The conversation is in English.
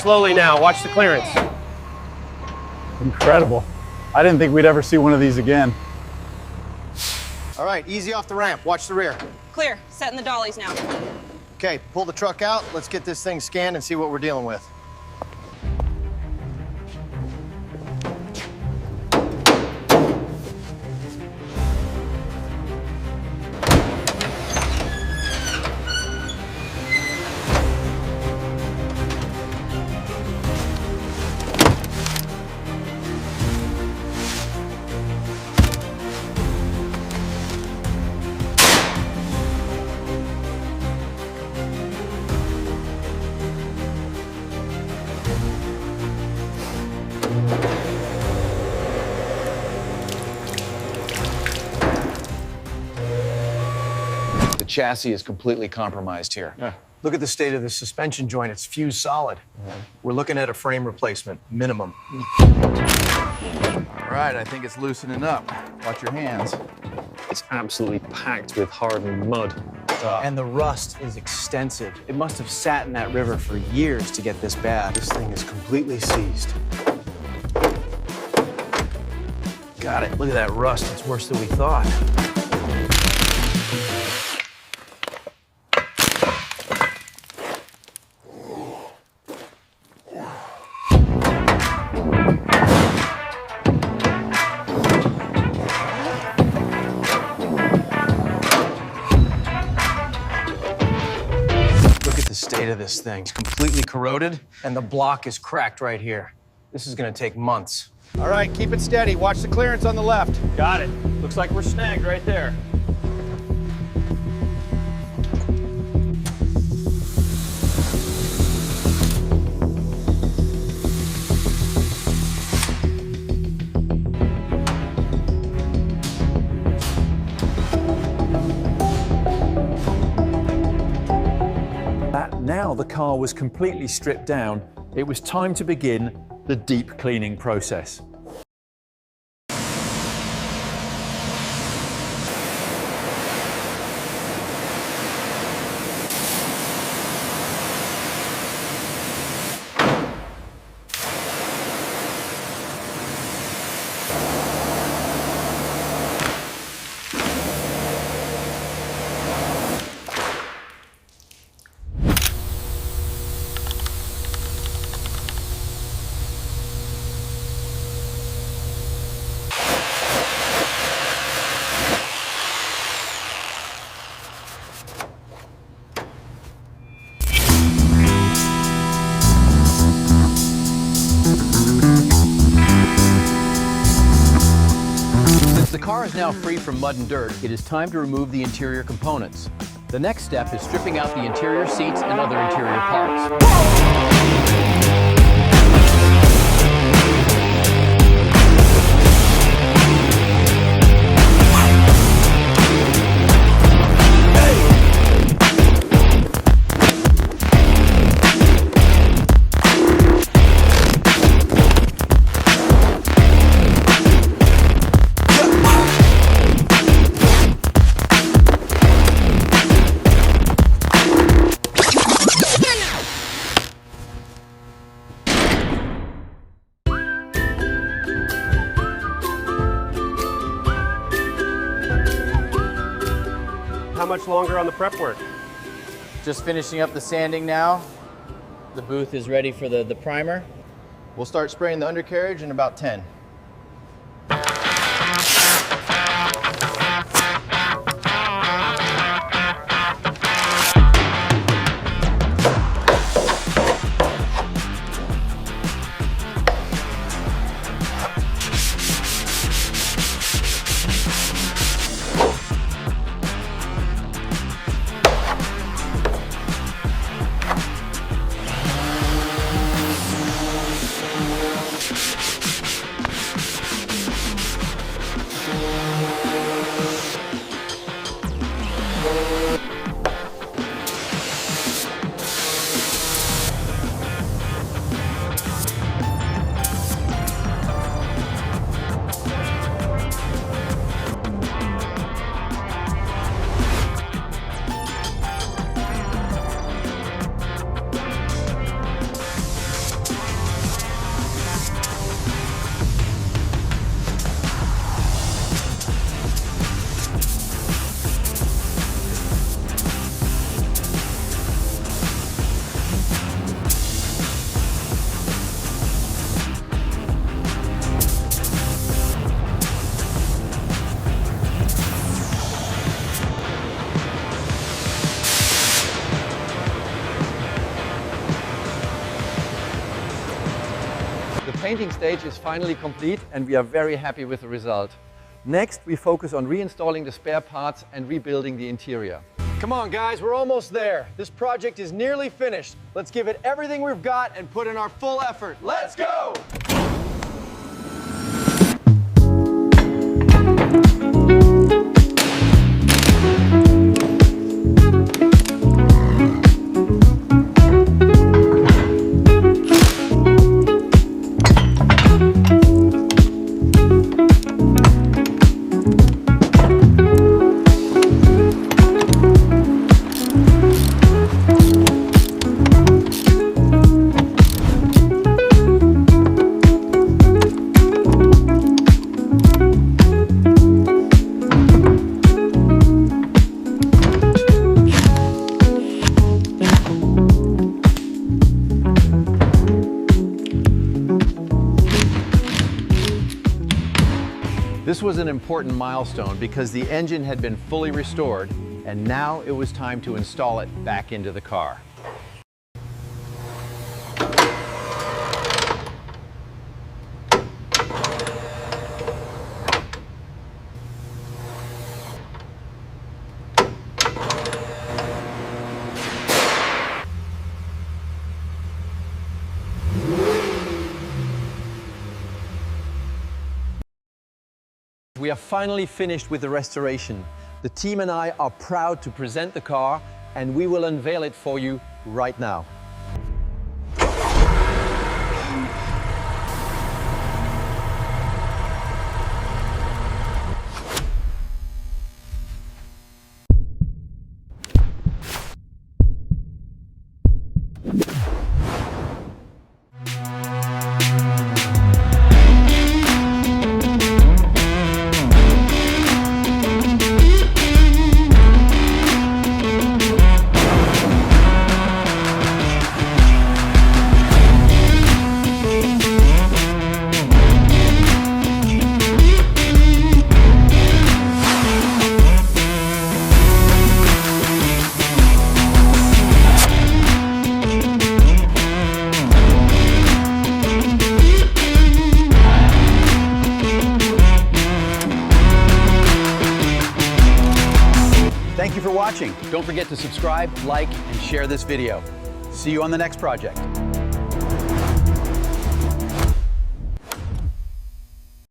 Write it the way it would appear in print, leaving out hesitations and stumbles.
slowly now. Watch the clearance. Incredible. I didn't think we'd ever see one of these again. All right, easy off the ramp. Watch the rear. Clear. Setting the dollies now. Okay, pull the truck out. Let's get this thing scanned and see what we're dealing with. The chassis is completely compromised here. Yeah. Look at the state of the suspension joint. It's fused solid. We're looking at a frame replacement, minimum. All right, I think it's loosening up. Watch your hands. It's absolutely packed with hardened mud. And the rust is extensive. It must have sat in that river for years to get this bad. This thing is completely seized. Got it. Look at that rust. It's worse than we thought. State of this thing. It's completely corroded, and the block is cracked right here. This is gonna take months. All right, keep it steady. Watch the clearance on the left. Got it. Looks like we're snagged right there. Now the car was completely stripped down, it was time to begin the deep cleaning process. The car is now free from mud and dirt. It is time to remove the interior components. The next step is stripping out the interior seats and other interior parts. How much longer on the prep work? Just finishing up the sanding now. The booth is ready for the primer. We'll start spraying the undercarriage in about 10. painting stage is finally complete and we are very happy with the result. Next, we focus on reinstalling the spare parts and rebuilding the interior. Come on, guys, we're almost there. This project is nearly finished. Let's give it everything we've got and put in our full effort. Let's go! This was an important milestone because the engine had been fully restored and now it was time to install it back into the car. We are finally finished with the restoration. The team and I are proud to present the car and we will unveil it for you right now. Thank you for watching. Don't forget to subscribe, like, and share this video. See you on the next project.